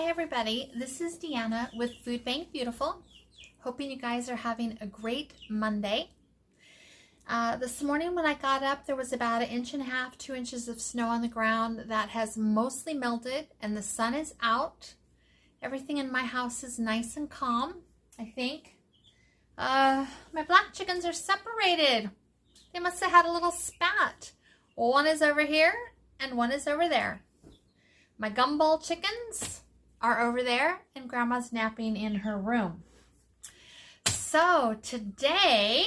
everybody, this is Deanna with Food Bank Beautiful. Hoping you guys are having a great Monday. This morning when I got up, there was about 1.5 inches, 2 inches of snow on the ground that has mostly melted, and the sun is out. Everything in my house is nice and calm, I think. My black chickens are separated. They must have had a little spat. One is over here and one is over there. My gumball chickens are over there and Grandma's napping in her room. So today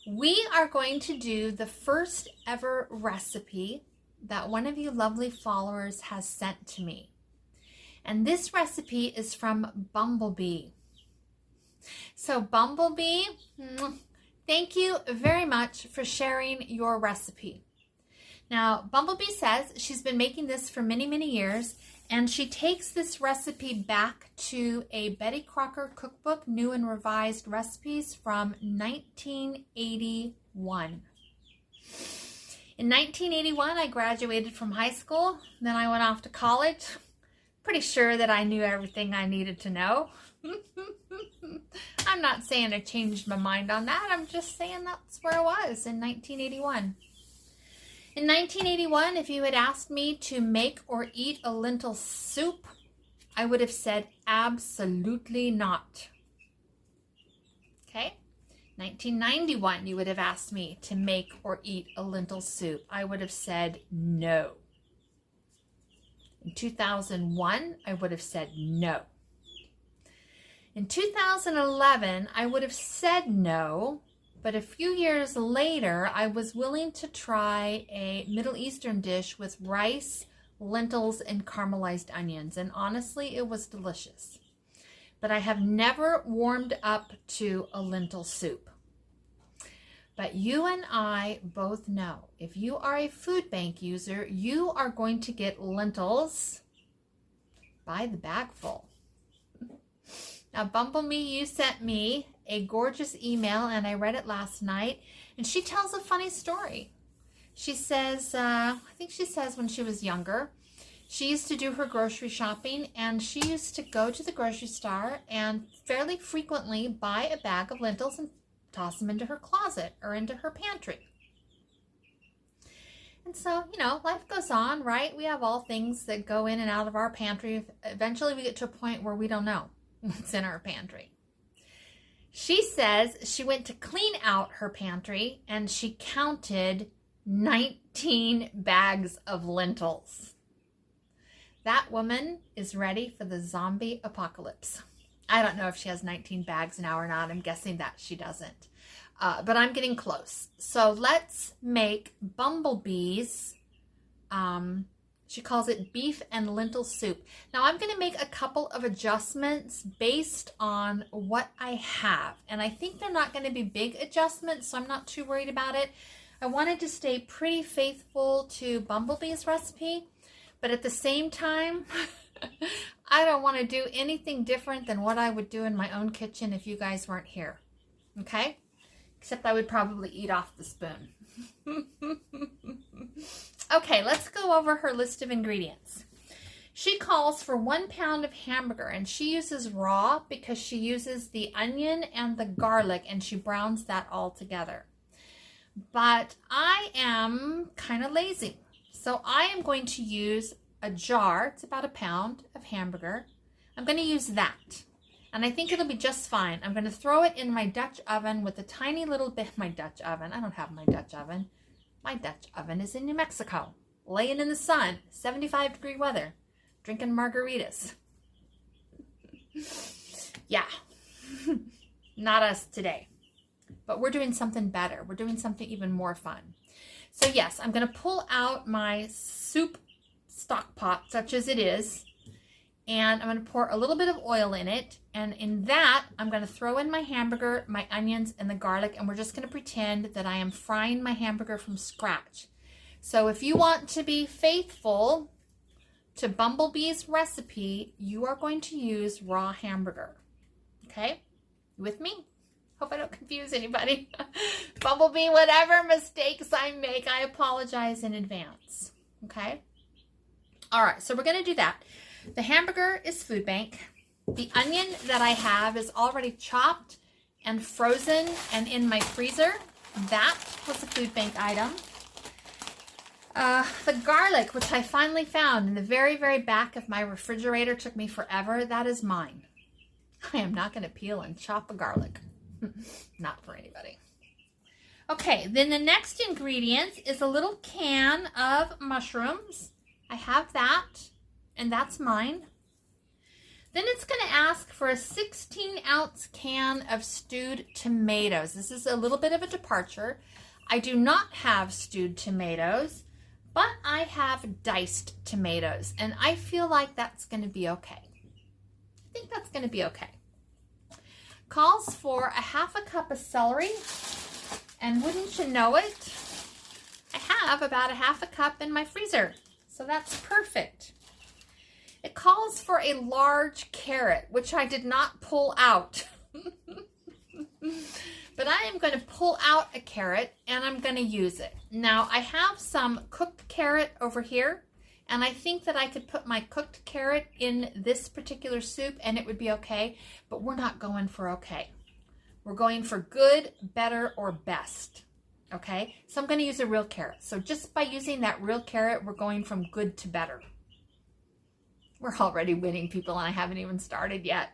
we are going to do the first ever recipe that one of you lovely followers has sent to me. And this recipe is from Bumblebee. So Bumblebee, thank you very much for sharing your recipe. Now, Bumblebee says she's been making this for many, many years, and she takes this recipe back to a Betty Crocker cookbook, New and Revised Recipes from 1981. In 1981, I graduated from high school. Then I went off to college. Pretty sure that I knew everything I needed to know. I'm not saying I changed my mind on that. I'm just saying that's where I was in 1981. In 1981, if you had asked me to make or eat a lentil soup, I would have said absolutely not. Okay? 1991, you would have asked me to make or eat a lentil soup. I would have said no. In 2001, I would have said no. In 2011, I would have said no, but a few years later, I was willing to try a Middle Eastern dish with rice, lentils, and caramelized onions, and honestly, it was delicious. But I have never warmed up to a lentil soup. But you and I both know, if you are a food bank user, you are going to get lentils by the bagful. Now, Bumblebee, you sent me a gorgeous email, and I read it last night, and she tells a funny story. She says, I think she says when she was younger, she used to do her grocery shopping, and she used to go to the grocery store and fairly frequently buy a bag of lentils and toss them into her closet or into her pantry. And so, you know, life goes on, right? We have all things that go in and out of our pantry. Eventually we get to a point where we don't know what's in our pantry. She says she went to clean out her pantry and she counted 19 bags of lentils. That woman is ready for the zombie apocalypse. I don't know if she has 19 bags now or not. I'm guessing that she doesn't. But I'm getting close. So let's make Bumblebee's, she calls it beef and lentil soup. Now I'm going to make a couple of adjustments based on what I have. And I think they're not going to be big adjustments, so I'm not too worried about it. I wanted to stay pretty faithful to Bumblebee's recipe, but at the same time, I don't want to do anything different than what I would do in my own kitchen if you guys weren't here. Okay? Except I would probably eat off the spoon. Okay, let's go over her list of ingredients. She calls for 1 pound of hamburger, and she uses raw because she uses the onion and the garlic, and she browns that all together. But I am kind of lazy, so I am going to use a jar. It's about 1 pound of hamburger. I'm going to use that, and I think it'll be just fine. I'm going to throw it in my Dutch oven with a tiny little bit. My Dutch oven. I don't have my Dutch oven. My Dutch oven is in New Mexico, laying in the sun, 75-degree weather, drinking margaritas. Yeah, not us today, but we're doing something better. We're doing something even more fun. So yes, I'm going to pull out my soup stock pot, such as it is, and I'm going to pour a little bit of oil in it, and in that, I'm going to throw in my hamburger, my onions, and the garlic, and we're just going to pretend that I am frying my hamburger from scratch. So if you want to be faithful to Bumblebee's recipe, you are going to use raw hamburger. Okay? You with me? Hope I don't confuse anybody. Bumblebee, whatever mistakes I make, I apologize in advance. Okay? All right, so we're going to do that. The hamburger is food bank. The onion that I have is already chopped and frozen and in my freezer. That was a food bank item. The garlic, which I finally found in the very, very back of my refrigerator, took me forever. That is mine. I am not going to peel and chop a garlic. Not for anybody. Okay, then the next ingredient is a little can of mushrooms. I have that, and that's mine. Then it's going to ask for a 16-ounce can of stewed tomatoes. This is a little bit of a departure. I do not have stewed tomatoes, but I have diced tomatoes, and I feel like that's going to be okay. I think that's going to be okay. Calls for a half a cup of celery, and wouldn't you know it, I have about a half a cup in my freezer, so that's perfect. It calls for a large carrot, which I did not pull out. But I am going to pull out a carrot and I'm going to use it. Now I have some cooked carrot over here, and I think that I could put my cooked carrot in this particular soup and it would be okay, but we're not going for okay. We're going for good, better, or best. Okay, so I'm going to use a real carrot. So just by using that real carrot, we're going from good to better. We're already winning, people, and I haven't even started yet.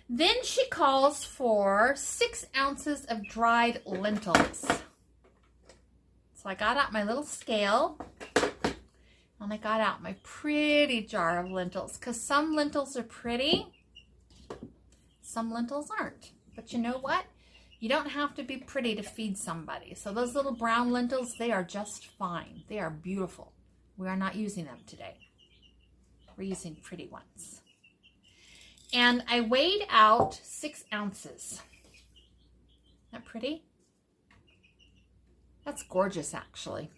Then she calls for 6 ounces of dried lentils. So I got out my little scale, and I got out my pretty jar of lentils, because some lentils are pretty, some lentils aren't. But you know what? You don't have to be pretty to feed somebody. So those little brown lentils, they are just fine. They are beautiful. We are not using them today. We're using pretty ones. And I weighed out 6 ounces. Isn't that pretty? That's gorgeous, actually.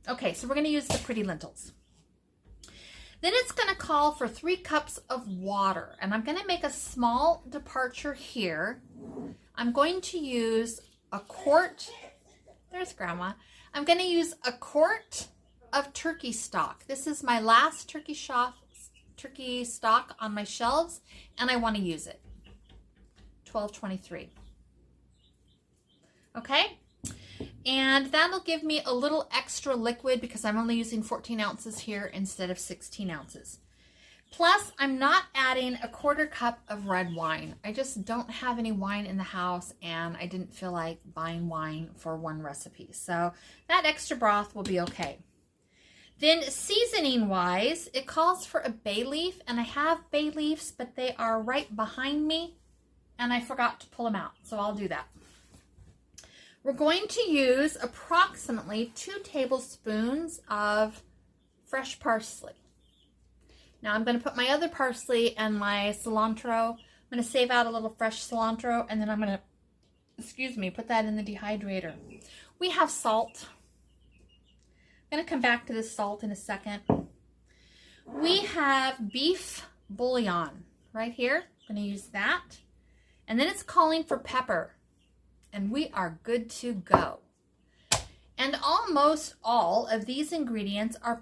Okay, so we're going to use the pretty lentils. Then it's going to call for 3 cups of water. And I'm going to make a small departure here. I'm going to use a quart. There's Grandma. I'm going to use a quart of turkey stock. This is my last turkey stock on my shelves, and I want to use it. 1223. Okay, and that'll give me a little extra liquid because I'm only using 14 ounces here instead of 16 ounces. Plus, I'm not adding a 1/4 cup of red wine. I just don't have any wine in the house, and I didn't feel like buying wine for one recipe. So that extra broth will be okay. Then seasoning-wise, it calls for a bay leaf, and I have bay leaves, but they are right behind me, and I forgot to pull them out, so I'll do that. We're going to use approximately 2 tablespoons of fresh parsley. Now I'm going to put my other parsley and my cilantro. I'm going to save out a little fresh cilantro, and then I'm going to, put that in the dehydrator. We have salt. I'm going to come back to this salt in a second. We have beef bouillon right here. I'm going to use that. And then it's calling for pepper. And we are good to go. And almost all of these ingredients are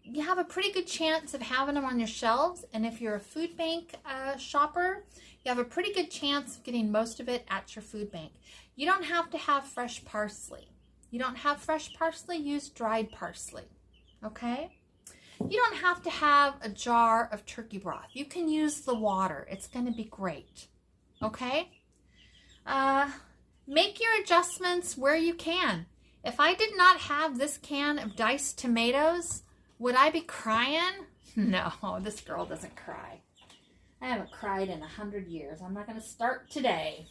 you have a pretty good chance of having them on your shelves. And if you're a food bank shopper, you have a pretty good chance of getting most of it at your food bank. You don't have to have fresh parsley. You don't have fresh parsley, use dried parsley, okay? You don't have to have a jar of turkey broth. You can use the water. It's going to be great, okay? Make your adjustments where you can. If I did not have this can of diced tomatoes, would I be crying? No, this girl doesn't cry. I haven't cried in 100 years. I'm not going to start today.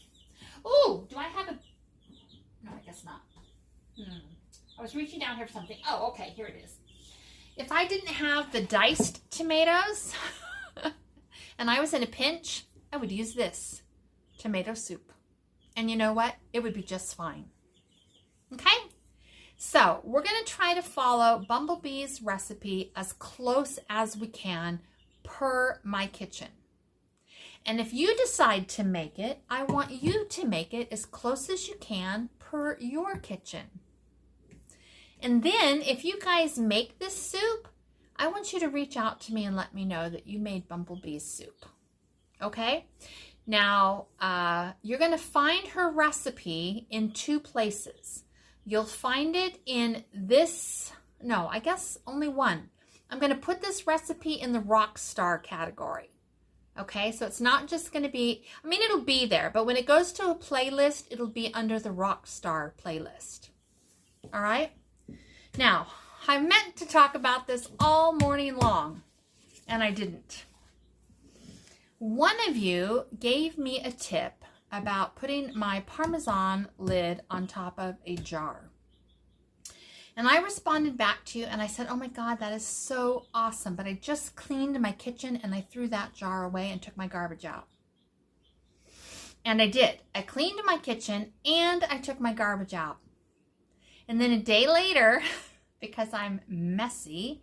Oh, do I have a... No, I guess not. I was reaching down here for something. Oh, okay, here it is. If I didn't have the diced tomatoes and I was in a pinch, I would use this tomato soup. And you know what? It would be just fine. Okay? So we're going to try to follow Bumblebee's recipe as close as we can per my kitchen. And if you decide to make it, I want you to make it as close as you can per your kitchen. And then if you guys make this soup, I want you to reach out to me and let me know that you made Bumblebee's soup. Okay? Now, you're going to find her recipe in 2 places. You'll find it in this, no, I guess only one. I'm going to put this recipe in the rock star category. Okay, so it's not just going to be, I mean, it'll be there, but when it goes to a playlist, it'll be under the rock star playlist. All right? Now, I meant to talk about this all morning long, and I didn't. One of you gave me a tip about putting my Parmesan lid on top of a jar. And I responded back to you and I said, oh my God, that is so awesome. But I just cleaned my kitchen and I threw that jar away and took my garbage out. And I did. I cleaned my kitchen and I took my garbage out. And then a day later, because I'm messy,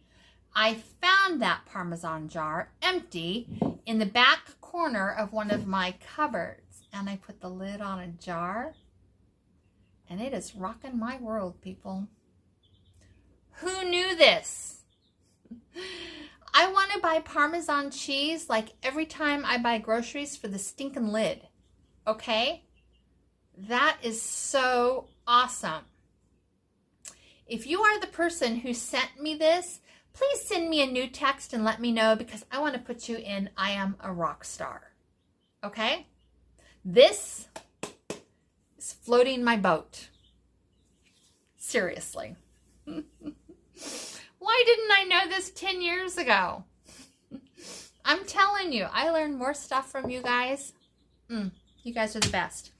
I found that Parmesan jar empty in the back corner of one of my cupboards. And I put the lid on a jar. And it is rocking my world, people. Who knew this? I want to buy Parmesan cheese like every time I buy groceries for the stinking lid. Okay? That is so awesome. If you are the person who sent me this, please send me a new text and let me know because I want to put you in I am a rock star. Okay? This is floating my boat. Seriously. Why didn't I know this 10 years ago? I'm telling you, I learned more stuff from you guys. You guys are the best.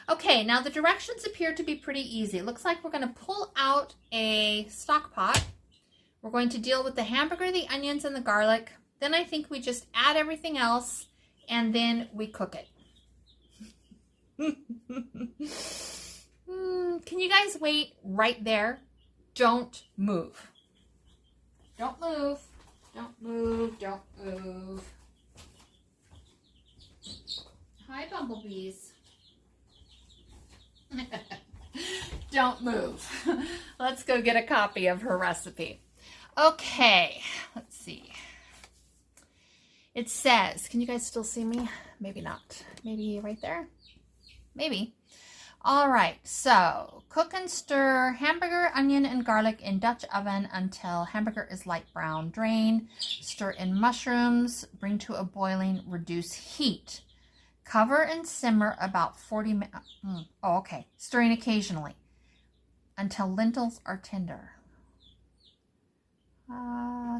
Okay, now the directions appear to be pretty easy. It looks like we're going to pull out a stock pot. We're going to deal with the hamburger, the onions, and the garlic. Then I think we just add everything else, and then we cook it. Can you guys wait right there? Don't move. Don't move. Don't move. Don't move. Hi, bumblebees. Don't move. Let's go get a copy of her recipe. Okay, let's see. It says, can you guys still see me? Maybe not. Maybe right there? Maybe. All right, so cook and stir hamburger, onion, and garlic in Dutch oven until hamburger is light brown. Drain, stir in mushrooms, bring to a boiling, reduce heat. Cover and simmer about 40 minutes. Oh, okay. Stirring occasionally until lentils are tender.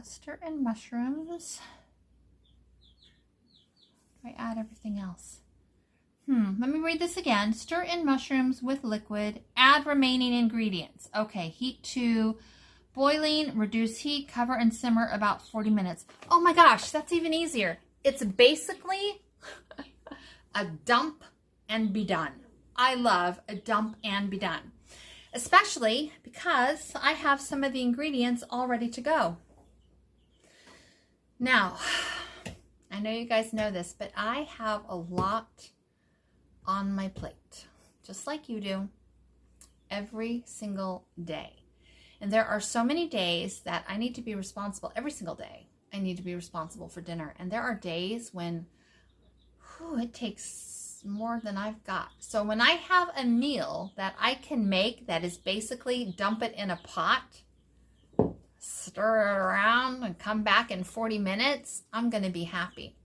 Stir in mushrooms. I add everything else. Let me read this again. Stir in mushrooms with liquid. Add remaining ingredients. Okay, heat to boiling, reduce heat, cover and simmer about 40 minutes. Oh my gosh, that's even easier. It's basically a dump and be done. I love a dump and be done, especially because I have some of the ingredients all ready to go. Now, I know you guys know this, but I have a lot on my plate, just like you do, every single day. And there are so many days that I need to be responsible. Every single day I need to be responsible for dinner. And there are days when it takes more than I've got. So when I have a meal that I can make that is basically dump it in a pot, stir it around, and come back in 40 minutes, I'm going to be happy.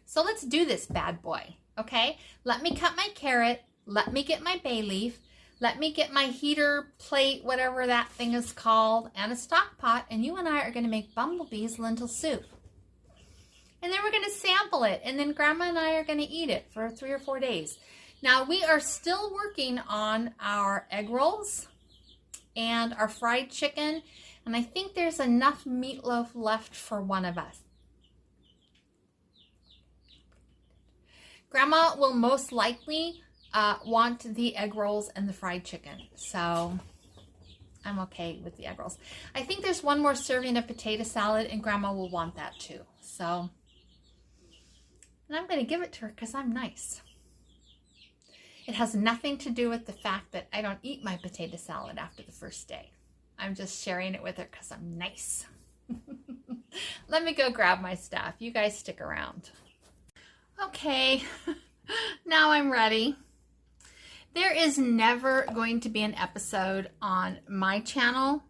So let's do this bad boy. Okay, let me cut my carrot, let me get my bay leaf, let me get my heater plate, whatever that thing is called, and a stock pot, and you and I are going to make Bumblebee's lentil soup. And then we're going to sample it, and then Grandma and I are going to eat it for 3 or 4 days. Now, we are still working on our egg rolls and our fried chicken, and I think there's enough meatloaf left for one of us. Grandma will most likely want the egg rolls and the fried chicken, so I'm okay with the egg rolls. I think there's one more serving of potato salad, and Grandma will want that too. So, and I'm going to give it to her because I'm nice. It has nothing to do with the fact that I don't eat my potato salad after the first day. I'm just sharing it with her because I'm nice. Let me go grab my stuff. You guys stick around. Okay, now I'm ready. There is never going to be an episode on my channel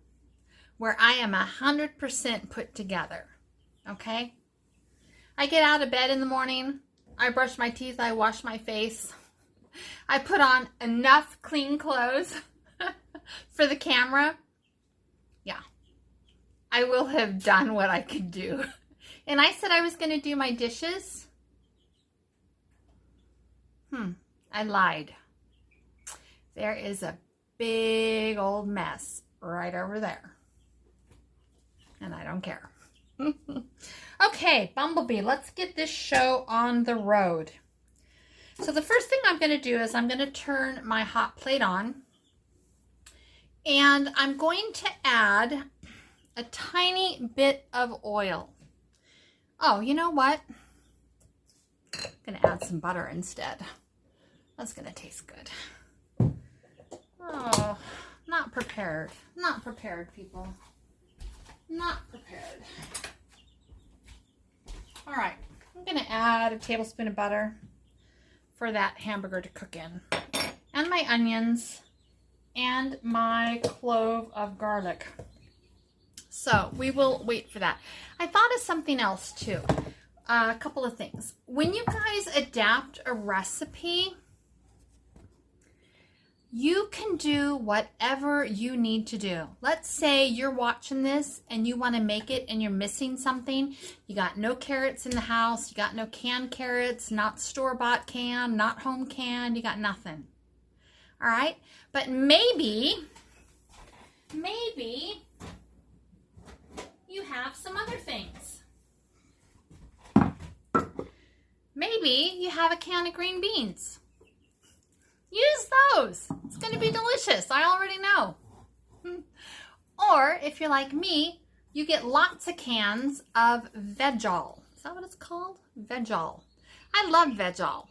where I am 100% put together, okay? I get out of bed in the morning, I brush my teeth, I wash my face, I put on enough clean clothes for the camera. Yeah, I will have done what I could do. And I said I was going to do my dishes. I lied. There is a big old mess right over there. And I don't care. Okay, Bumblebee, let's get this show on the road. So the first thing I'm going to do is I'm going to turn my hot plate on. And I'm going to add a tiny bit of oil. Oh, you know what? I'm going to add some butter instead. That's going to taste good. Oh, not prepared. Not prepared, people. Not prepared. All right, I'm going to add a tablespoon of butter for that hamburger to cook in. And my onions and my clove of garlic. So we will wait for that. I thought of something else too. A couple of things. When you guys adapt a recipe, you can do whatever you need to do. Let's say you're watching this and you want to make it and you're missing something. You got no carrots in the house. You got no canned carrots, not store-bought canned, not home canned. You got nothing. All right? But maybe you have some other things. Maybe you have a can of green beans. Use those. It's going to be delicious. I already know. Or if you're like me, you get lots of cans of veg-all. Is that what it's called? Veg-all. I love veg-all.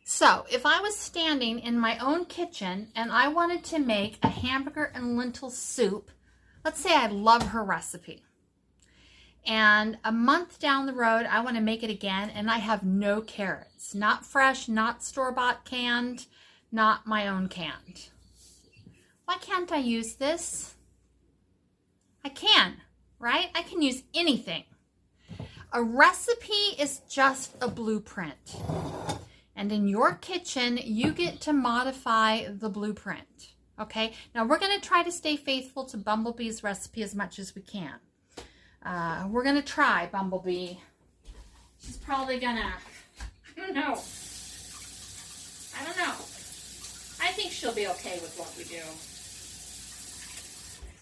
So if I was standing in my own kitchen and I wanted to make a hamburger and lentil soup, let's say I love her recipe. And a month down the road, I want to make it again and I have no carrots. Not fresh, not store-bought canned, not my own canned. Why can't I use this? I can, right? I can use anything. A recipe is just a blueprint. And in your kitchen, you get to modify the blueprint. Okay? Now, we're going to try to stay faithful to Bumblebee's recipe as much as we can. We're going to try, Bumblebee. She's probably going to, I don't know. I think she'll be okay with what we do.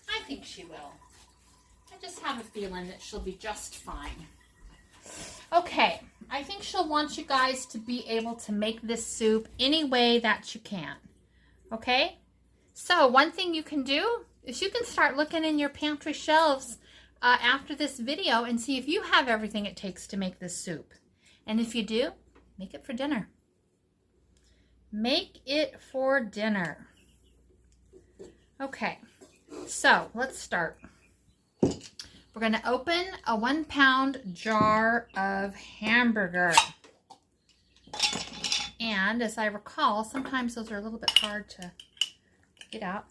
I think she will. I just have a feeling that she'll be just fine. Okay, I think she'll want you guys to be able to make this soup any way that you can. Okay? So one thing you can do is you can start looking in your pantry shelves after this video and see if you have everything it takes to make this soup. And if you do, make it for dinner. Make it for dinner. Okay, so let's start. We're going to open a 1-pound jar of hamburger. And as I recall, sometimes those are a little bit hard to get out.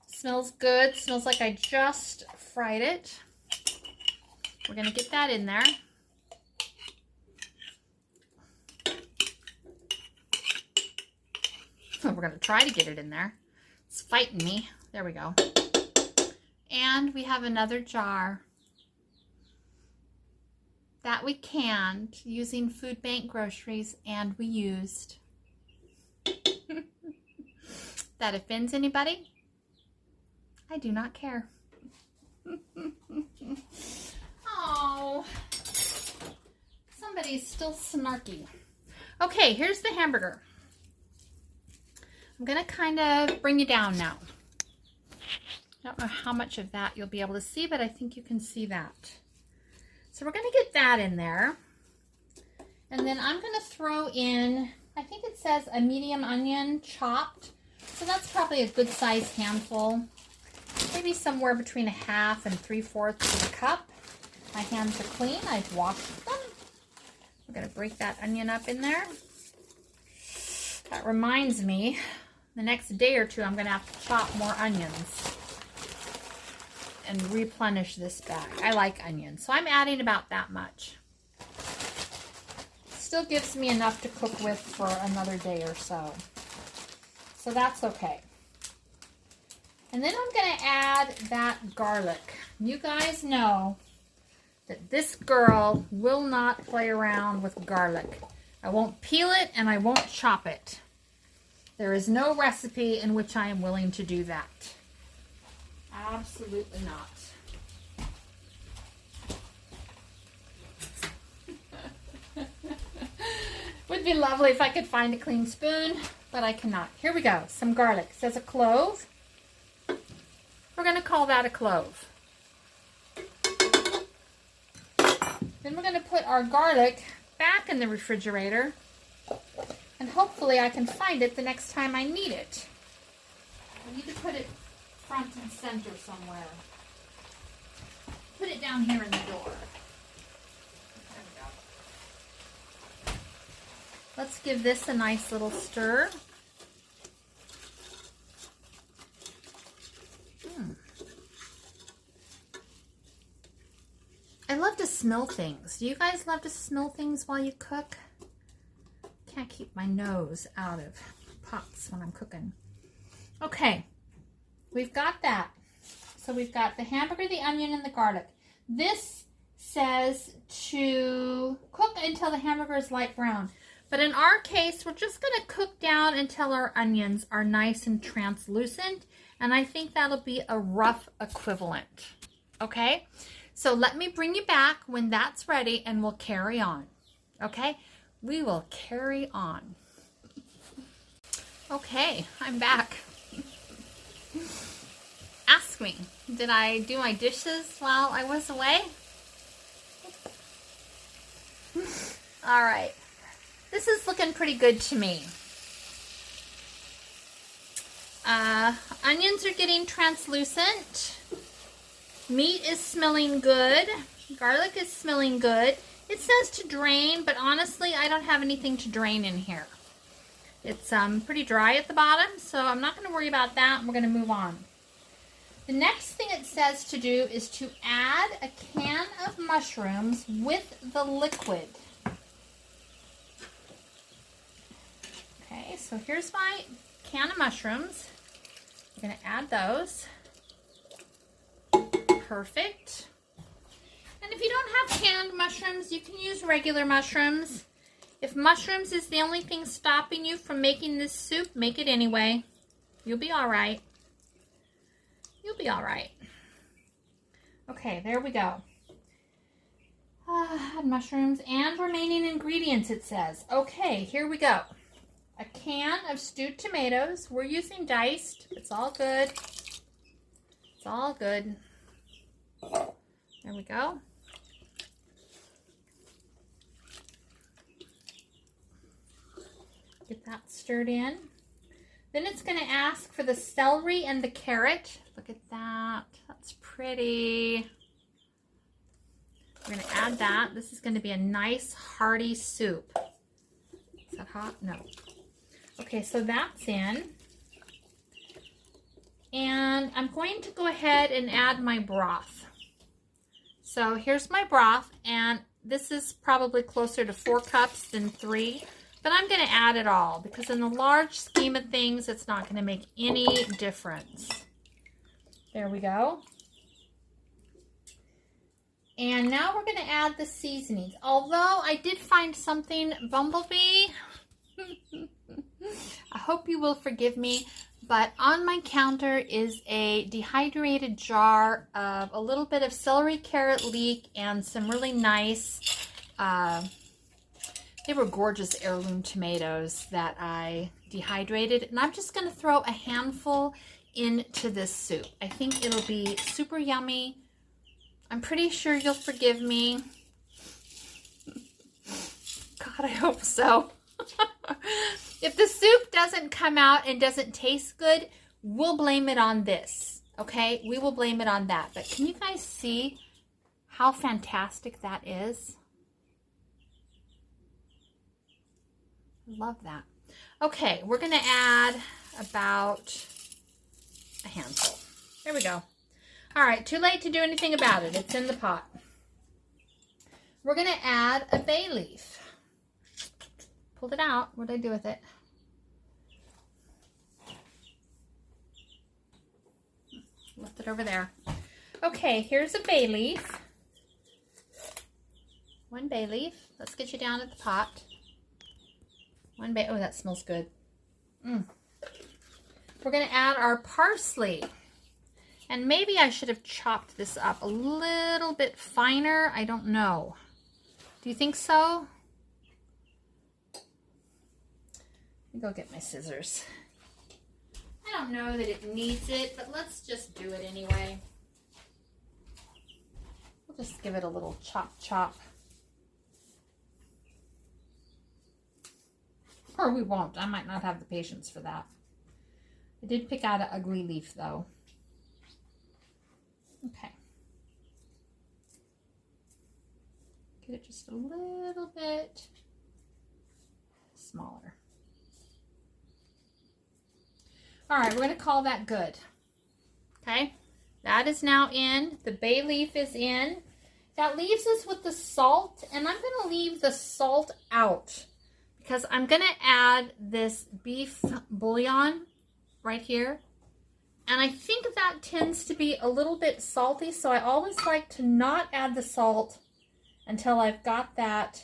Smells good. Smells like I just fried it. We're going to get that in there. We're going to try to get it in there. It's fighting me. There we go. And we have another jar that we canned using food bank groceries, and we used. That offends anybody? I do not care. Oh, somebody's still snarky. Okay, here's the hamburger. I'm going to kind of bring you down now. I don't know how much of that you'll be able to see, but I think you can see that. So we're going to get that in there. And then I'm going to throw in, I think it says a medium onion chopped. So that's probably a good sized handful. maybe somewhere between 1/2 and 3/4 of a cup. My hands are clean. I've washed them. We're going to break that onion up in there. That reminds me, the next day or two, I'm going to have to chop more onions and replenish this bag. I like onions, so I'm adding about that much. Still gives me enough to cook with for another day or so. So that's okay. And then I'm going to add that garlic. You guys know that this girl will not play around with garlic. I won't peel it and I won't chop it. There is no recipe in which I am willing to do that. Absolutely not. Would be lovely if I could find a clean spoon, but I cannot. Here we go. Some garlic. It says a clove. We're going to call that a clove. Then we're going to put our garlic back in the refrigerator, and hopefully I can find it the next time I need it. I need to put it front and center somewhere. Put it down here in the door. There we go. Let's give this a nice little stir. I love to smell things. Do you guys love to smell things while you cook? Can't keep my nose out of pots when I'm cooking. Okay, we've got that. So we've got the hamburger, the onion, and the garlic. This says to cook until the hamburger is light brown. But in our case, we're just going to cook down until our onions are nice and translucent. And I think that'll be a rough equivalent. Okay? So let me bring you back when that's ready and we'll carry on. Okay? We will carry on. Okay, I'm back. Ask me, did I do my dishes while I was away? All right. This is looking pretty good to me. Onions are getting translucent. Meat is smelling good. Garlic is smelling good. It says to drain, but honestly, I don't have anything to drain in here. It's pretty dry at the bottom, so I'm not going to worry about that. We're going to move on. The next thing it says to do is to add a can of mushrooms with the liquid. Okay, so here's my can of mushrooms. We're going to add those. Perfect. And if you don't have canned mushrooms, you can use regular mushrooms. If mushrooms is the only thing stopping you from making this soup, make it anyway. You'll be all right. You'll be all right. Okay, there we go. Add mushrooms and remaining ingredients, it says. Okay, here we go. A can of stewed tomatoes. We're using diced. It's all good. It's all good. There we go. Get that stirred in. Then it's going to ask for the celery and the carrot. Look at that. That's pretty. We're going to add that. This is going to be a nice hearty soup. Is that hot? No. Okay, so that's in. And I'm going to go ahead and add my broth. So here's my broth, and this is probably closer to 4 cups than 3. But I'm going to add it all because in the large scheme of things, it's not going to make any difference. There we go. And now we're going to add the seasonings. Although I did find something, Bumblebee, I hope you will forgive me, but on my counter is a dehydrated jar of a little bit of celery, carrot, leek, and some really nice, they were gorgeous heirloom tomatoes that I dehydrated. And I'm just going to throw a handful into this soup. I think it'll be super yummy. I'm pretty sure you'll forgive me. God, I hope so. If the soup doesn't come out and doesn't taste good, we'll blame it on this. Okay, we will blame it on that. But can you guys see how fantastic that is? Love that. Okay, we're going to add about a handful. There we go. All right, too late to do anything about it. It's in the pot. We're going to add a bay leaf. Pulled it out. What did I do with it? Left it over there. Okay, here's a bay leaf. One bay leaf. Let's get you down at the pot. One bay. Oh, that smells good. We're going to add our parsley. And maybe I should have chopped this up a little bit finer. I don't know. Do you think so? Let me go get my scissors. I don't know that it needs it, but let's just do it anyway. We'll just give it a little chop. Or we won't. I might not have the patience for that. I did pick out an ugly leaf though. Okay. Get it just a little bit smaller. All right, we're going to call that good. Okay, that is now in. The bay leaf is in. That leaves us with the salt, and I'm going to leave the salt out because I'm going to add this beef bouillon right here. And I think that tends to be a little bit salty, so I always like to not add the salt until I've got that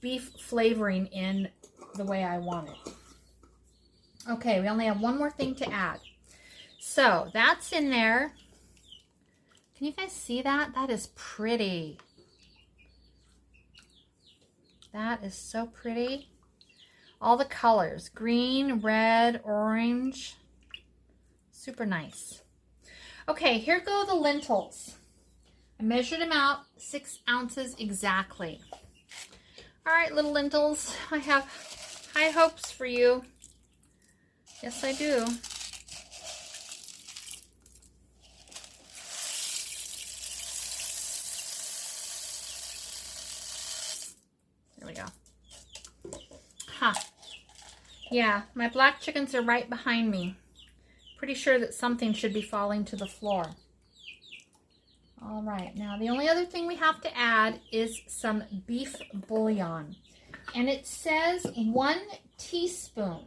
beef flavoring in the way I want it. Okay, we only have one more thing to add. So that's in there. Can you guys see that? That is pretty. That is so pretty. All the colors, green, red, orange. Super nice. Okay, here go the lentils. I measured them out, 6 ounces exactly. All right, little lentils, I have high hopes for you. Yes, I do. There we go. Huh. Yeah, my black chickens are right behind me. Pretty sure that something should be falling to the floor. All right, now the only other thing we have to add is some beef bouillon. And it says 1 teaspoon.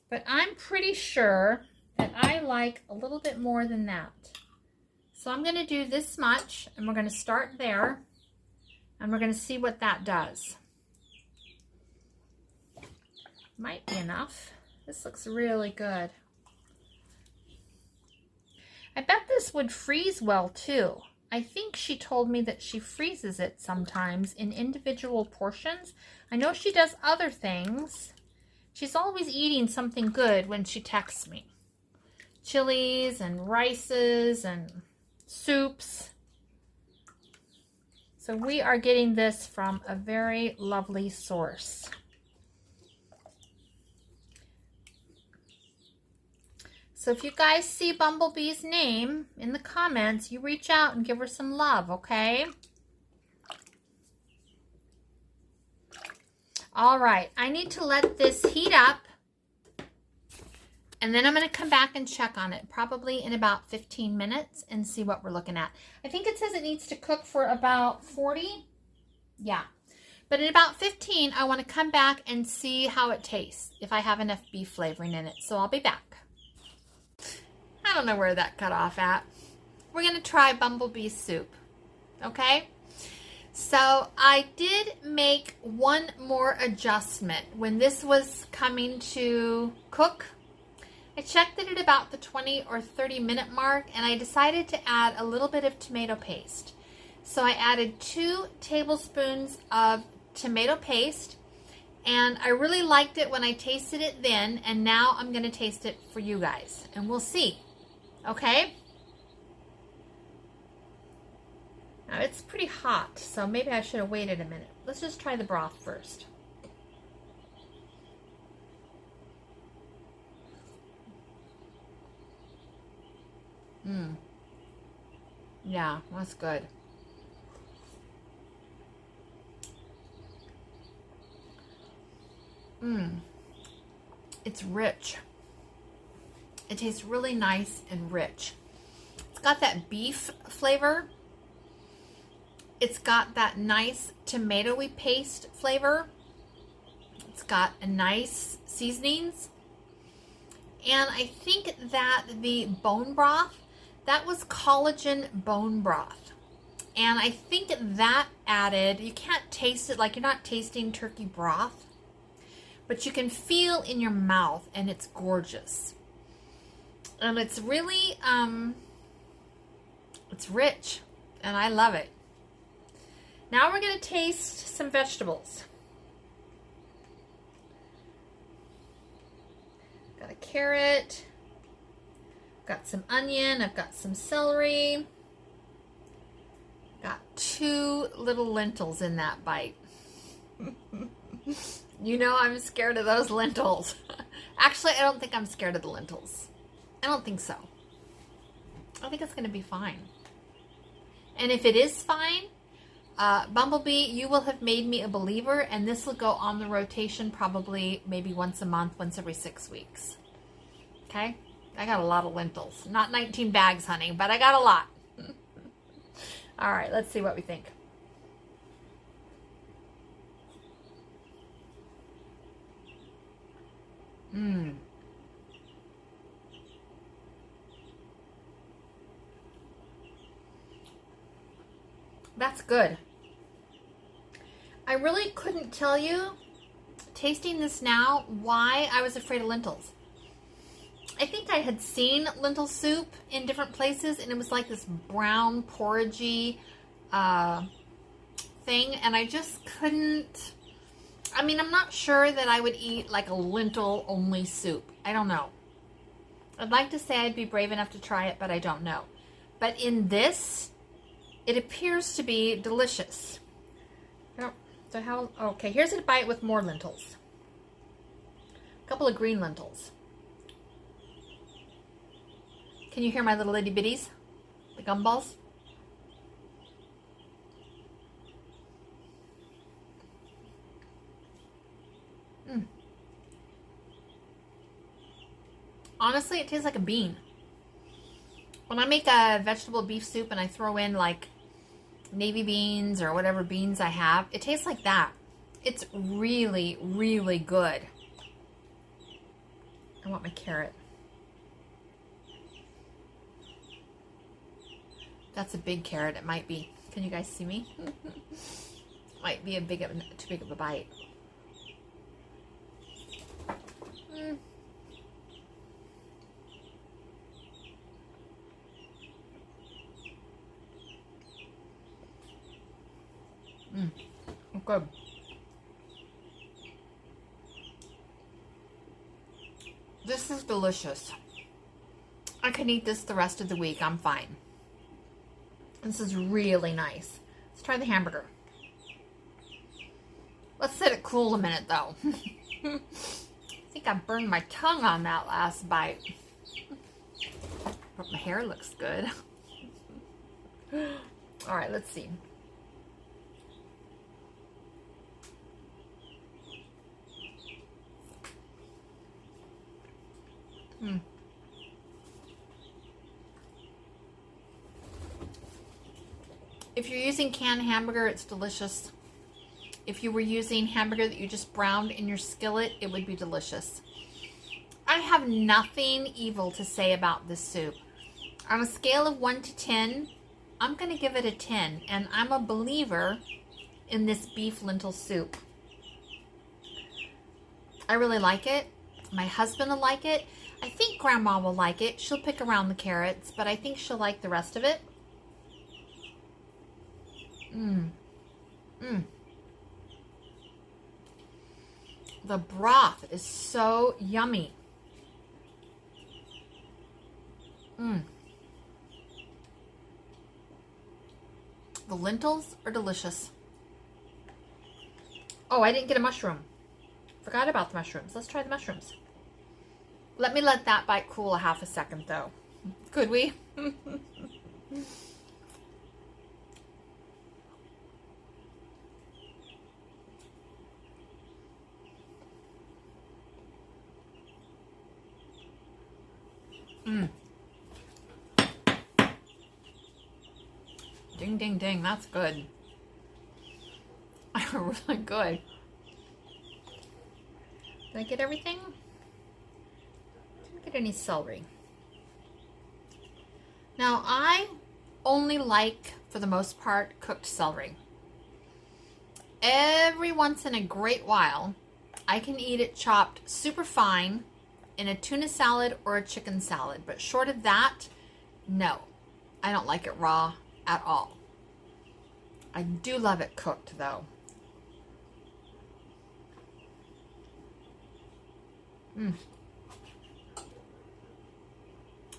But I'm pretty sure that I like a little bit more than that. So I'm going to do this much, and we're going to start there, and we're going to see what that does. Might be enough. This looks really good. I bet this would freeze well too. I think she told me that she freezes it sometimes in individual portions. I know she does other things. She's always eating something good when she texts me. Chilies and rices and soups. So we are getting this from a very lovely source. So if you guys see Bumblebee's name in the comments, you reach out and give her some love, okay? All right, I need to let this heat up, and then I'm going to come back and check on it, probably in about 15 minutes, and see what we're looking at. I think it says it needs to cook for about 40. Yeah, but in about 15, I want to come back and see how it tastes, if I have enough beef flavoring in it. So I'll be back. I don't know where that cut off at. We're going to try Bumblebee soup, okay? So I did make one more adjustment when this was coming to cook. I checked it at about the 20 or 30 minute mark, and I decided to add a little bit of tomato paste. So I added 2 tablespoons of tomato paste, and I really liked it when I tasted it then, and now I'm going to taste it for you guys, and we'll see. Okay? Now it's pretty hot, so maybe I should have waited a minute. Let's just try the broth first. Mmm. Yeah, that's good. Mmm. It's rich. It tastes really nice and rich. It's got that beef flavor. It's got that nice tomatoey paste flavor. It's got a nice seasonings. And I think that the bone broth, that was collagen bone broth. And I think that added, you can't taste it, like you're not tasting turkey broth, but you can feel in your mouth, and it's gorgeous. And it's really, it's rich, and I love it. Now we're going to taste some vegetables. Got a carrot, got some onion, I've got some celery, got 2 little lentils in that bite. You know I'm scared of those lentils. Actually, I don't think I'm scared of the lentils. I don't think so. I think it's going to be fine. And if it is fine, Bumblebee, you will have made me a believer, and this will go on the rotation probably maybe once a month, once every 6 weeks. Okay? I got a lot of lentils. Not 19 bags, honey, but I got a lot. All right, let's see what we think. Mmm. That's good. I really couldn't tell you, tasting this now, why I was afraid of lentils. I think I had seen lentil soup in different places, and it was like this brown porridgey thing, and I just couldn't. I mean, I'm not sure that I would eat like a lentil only soup. I don't know. I'd like to say I'd be brave enough to try it, but I don't know. But in this, it appears to be delicious. Oh, so how? Okay, here's a bite with more lentils. A couple of green lentils. Can you hear my little itty bitties? The gumballs? Honestly, it tastes like a bean. When I make a vegetable beef soup and I throw in like navy beans or whatever beans I have, it tastes like that. It's really, really good. I want my carrot. That's a big carrot. It might be. Can you guys see me? Might be too big of a bite. Good. This is delicious. I can eat this the rest of the week. I'm fine. This is really nice. Let's try the hamburger. Let's let it cool a minute though. I think I burned my tongue on that last bite. But my hair looks good. All right, let's see. If you're using canned hamburger, it's delicious. If you were using hamburger that you just browned in your skillet, it would be delicious. I have nothing evil to say about this soup. On a scale of 1 to 10, I'm going to give it a 10, and I'm a believer in this beef lentil soup. I really like it. My husband will like it. I think Grandma will like it. She'll pick around the carrots, but I think she'll like the rest of it. The broth is so yummy. The lentils are delicious. Oh, I didn't get a mushroom. Forgot about the mushrooms. Let's try the mushrooms. Let me let that bite cool a half a second though, Could we? Ding, ding, ding. That's good. Really good. Did I get everything? Didn't get any celery. Now, I only like, for the most part, cooked celery. Every once in a great while, I can eat it chopped super fine in a tuna salad or a chicken salad. But short of that, no. I don't like it raw at all. I do love it cooked, though.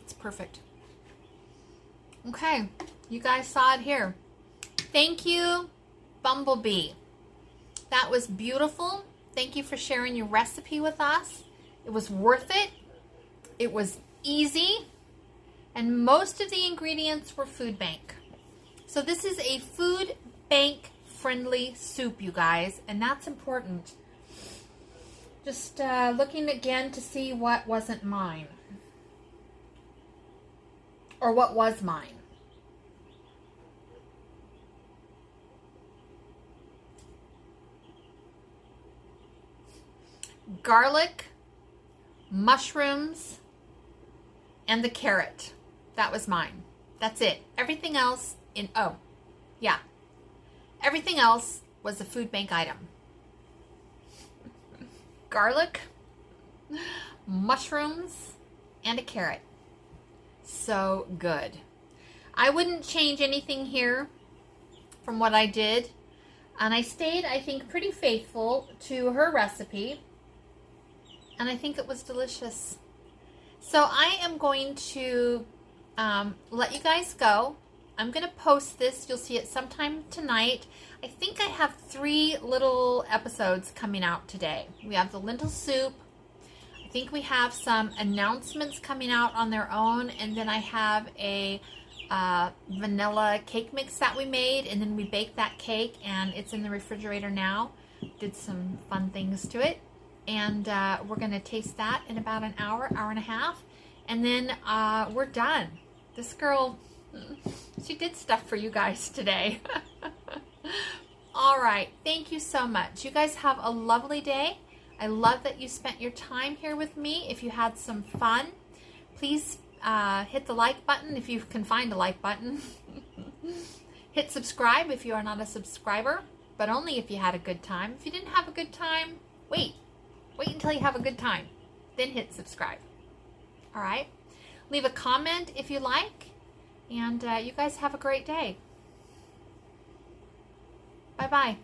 It's perfect. Okay, you guys saw it here. Thank you, Bumblebee. That was beautiful. Thank you for sharing your recipe with us. It was worth it. It was easy. And most of the ingredients were food bank. So this is a food bank friendly soup, you guys, and that's important. Just looking again to see what wasn't mine. Or what was mine. Garlic, mushrooms, and the carrot. That was mine. That's it. Everything else everything else was a food bank item. Garlic, mushrooms, and a carrot. So good. I wouldn't change anything here from what I did. And I stayed, I think, pretty faithful to her recipe. And I think it was delicious. So I am going to let you guys go. I'm going to post this. You'll see it sometime tonight. I think I have 3 little episodes coming out today. We have the lentil soup. I think we have some announcements coming out on their own. And then I have a vanilla cake mix that we made. And then we baked that cake. And it's in the refrigerator now. Did some fun things to it. And we're going to taste that in about an hour, hour and a half. And then we're done. This girl, she did stuff for you guys today. All right. Thank you so much. You guys have a lovely day. I love that you spent your time here with me. If you had some fun, please hit the like button if you can find a like button. Hit subscribe if you are not a subscriber, but only if you had a good time. If you didn't have a good time, wait until you have a good time. Then hit subscribe. All right. Leave a comment if you like. And you guys have a great day. Bye-bye.